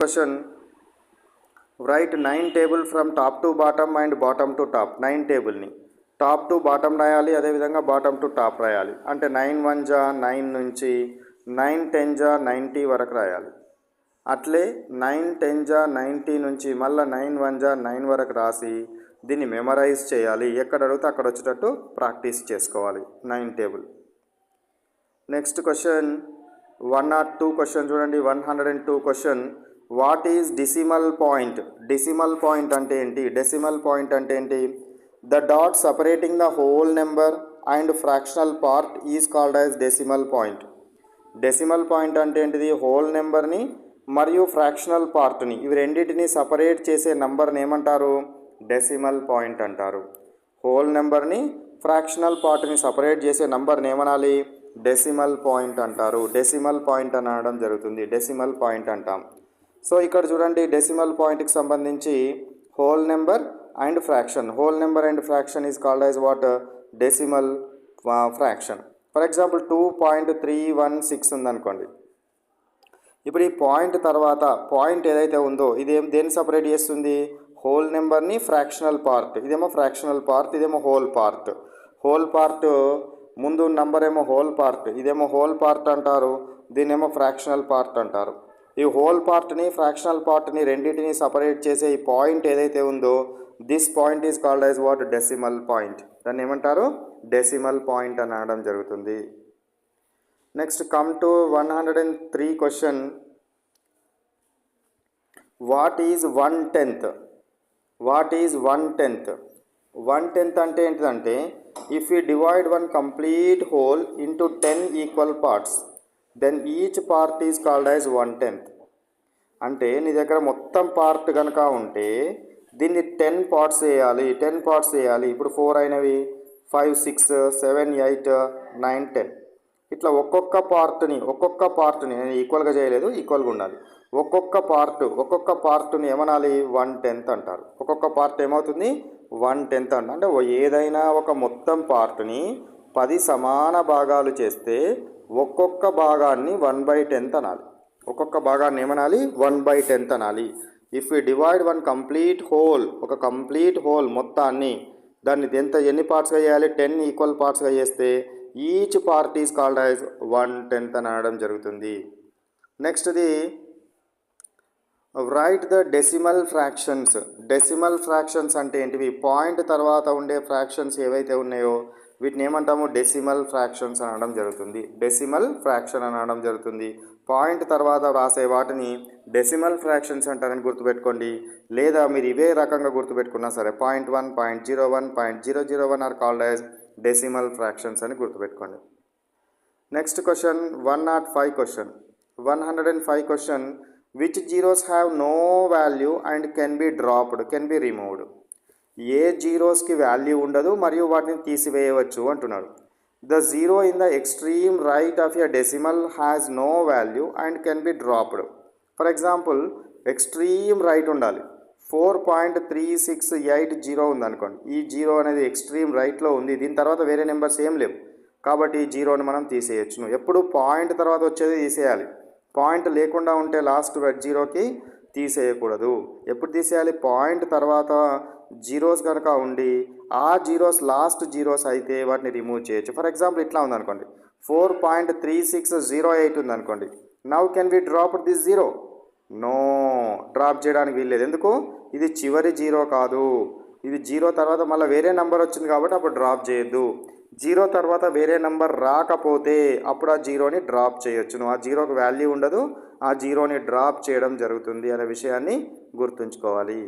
Question. Write 9 table from top to bottom and bottom to top. 9 table ni top to bottom రాయాలి, అదేవిధంగా bottom to top రాయాలి. అంటే 9 1 జా 9 నుంచి 9 10 జా 90 వరకు రాయాలి. అట్లే 9 10 జా 90 నుంచి మళ్ళీ 9 1 జా 9 వరకు రాసి దీన్ని మెమరైజ్ చేయాలి. ఎక్కడ అడిగితే అక్కడ వచ్చేటట్టు ప్రాక్టీస్ చేసుకోవాలి 9 టేబుల్. నెక్స్ట్ క్వశ్చన్ 102 క్వశ్చన్ చూడండి. 102 question. What is decimal point? Decimal point అంటే ఏంటి? డెసిమల్ పాయింట్ అంటే ఏంటి? The dot separating the whole number and fractional part is called as decimal point. Decimal point అంటే ఏంటిది? హోల్ నెంబర్ని మరియు ఫ్రాక్షనల్ పార్ట్ని, ఇవి రెండింటిని సపరేట్ చేసే నెంబర్ని ఏమంటారు? డెసిమల్ పాయింట్ అంటారు. హోల్ నెంబర్ని ఫ్రాక్షనల్ పార్ట్ని సపరేట్ చేసే నెంబర్ని ఏమనాలి? డెసిమల్ పాయింట్ అంటారు. డెసిమల్ పాయింట్ అని అనడం జరుగుతుంది. డెసిమల్ పాయింట్ అంటాం. సో ఇక్కడ చూడండి, డెసిమల్ పాయింట్కి సంబంధించి whole number and fraction. Whole number and fraction is called as what? Decimal fraction. For example 2.316 ఉందనుకోండి. ఇప్పుడు ఈ పాయింట్ తర్వాత పాయింట్ ఏదైతే ఉందో ఇది దేన్ని సపరేట్ చేస్తుంది? హోల్ నెంబర్ని ఫ్రాక్షనల్ పార్ట్. ఇదేమో ఫ్రాక్షనల్ పార్ట్, ఇదేమో హోల్ పార్ట్. హోల్ పార్ట్ ముందు నంబర్ ఏమో హోల్ పార్ట్, ఇదేమో హోల్ పార్ట్ అంటారు, దీన్నేమో ఫ్రాక్షనల్ పార్ట్ అంటారు. ఈ హోల్ పార్ట్ని ఫ్రాక్షనల్ పార్ట్ని రెండింటిని సపరేట్ చేసే ఈ పాయింట్ ఏదైతే ఉందో this point is called as what? Decimal point. దాన్ని ఏమంటారు? డెసిమల్ పాయింట్ అని అనడం జరుగుతుంది. Next come to 103 question. What is 1/10? What is 1/10? 1/10 అంటే ఏంటిదంటే if you divide one complete whole into 10 equal parts then each part is called as 1/10. అంటే నీ దగ్గర మొత్తం పార్ట్ కనుక ఉంటే దీన్ని 10 పార్ట్స్ వేయాలి. 10 పార్ట్స్ వేయాలి. ఇప్పుడు 4 అయినవి 5 6 7 8 9 10 ఇట్లా ఒక్కొక్క పార్ట్ని నేను ఈక్వల్గా చేయలేదు, ఈక్వల్గా ఉండాలి. ఒక్కొక్క పార్ట్ని ఏమనాలి? 1/10 అంటారు. ఒక్కొక్క పార్ట్ ఏమవుతుంది? 1/10 అంట. అంటే ఏదైనా ఒక మొత్తం పార్ట్ని 10 సమాన భాగాలు చేస్తే ఒక్కొక్క భాగాన్ని 1/10 అనాలి. ఒక్కొక్క భాగాన్ని ఏమనాలి? 1/10 అనాలి. If you divide one complete whole, ఒక కంప్లీట్ హోల్ మొత్తాన్ని దాన్ని ఎన్ని పార్ట్స్గా చేయాలి? 10 ఈక్వల్ పార్ట్స్గా చేస్తే each part is called as 1/10 అని అనడం జరుగుతుంది. నెక్స్ట్ది write the decimal fractions. Decimal fractions అంటే ఏంటివి? పాయింట్ తర్వాత ఉండే ఫ్రాక్షన్స్ ఏవైతే ఉన్నాయో వీటిని ఏమంటాము? డెసిమల్ ఫ్రాక్షన్స్ అనడం జరుగుతుంది. డెసిమల్ ఫ్రాక్షన్ అనడం జరుగుతుంది. పాయింట్ తర్వాత రాసే వాటిని డెసిమల్ ఫ్రాక్షన్స్ అంటారని గుర్తుపెట్టుకోండి. లేదా మీరు ఇవే రకంగా గుర్తుపెట్టుకున్నా సరే 0.1 0.01 0.001 are called as decimal fractions అని గుర్తుపెట్టుకోండి. Next question 105 question. 105 question. Which zeros have no value and can be dropped, can be removed? ఏ జీరోస్కి వాల్యూ ఉండదు మరియు వాటిని తీసివేయవచ్చు అంటున్నాడు. The zero in the extreme right of a decimal has no value and can be dropped. For example extreme right ఉండాలి. 4.3680 ఉందనుకోండి. ఈ జీరో అనేది ఎక్స్ట్రీమ్ రైట్లో ఉంది. దీని తర్వాత వేరే నెంబర్స్ ఏం లేవు కాబట్టి ఈ జీరోని మనం తీసేయచ్చు. ఎప్పుడు పాయింట్ తర్వాత వచ్చేది తీసేయాలి. పాయింట్ లేకుండా ఉంటే లాస్ట్ జీరోకి తీసేయకూడదు. ఎప్పుడు తీసేయాలి? పాయింట్ తర్వాత జీరోస్ కనుక ఉండి ఆ జీరోస్ లాస్ట్ జీరోస్ అయితే వాటిని రిమూవ్ చేయొచ్చు. ఫర్ ఎగ్జాంపుల్ ఇట్లా ఉందనుకోండి, 4.3608 ఉందనుకోండి. Now can we drop this zero? No, drop చేయడానికి వీల్లేదు. ఎందుకు? ఇది చివరి జీరో కాదు. ఇది జీరో తర్వాత మళ్ళీ వేరే నెంబర్ వచ్చింది కాబట్టి అప్పుడు డ్రాప్ చేయొద్దు. జీరో తర్వాత వేరే నెంబర్ రాకపోతే అప్పుడు ఆ జీరోని డ్రాప్ చేయొచ్చును. ఆ జీరోకి వాల్యూ ఉండదు, ఆ జీరోని డ్రాప్ చేయడం జరుగుతుంది అనే విషయాన్ని గుర్తుంచుకోవాలి.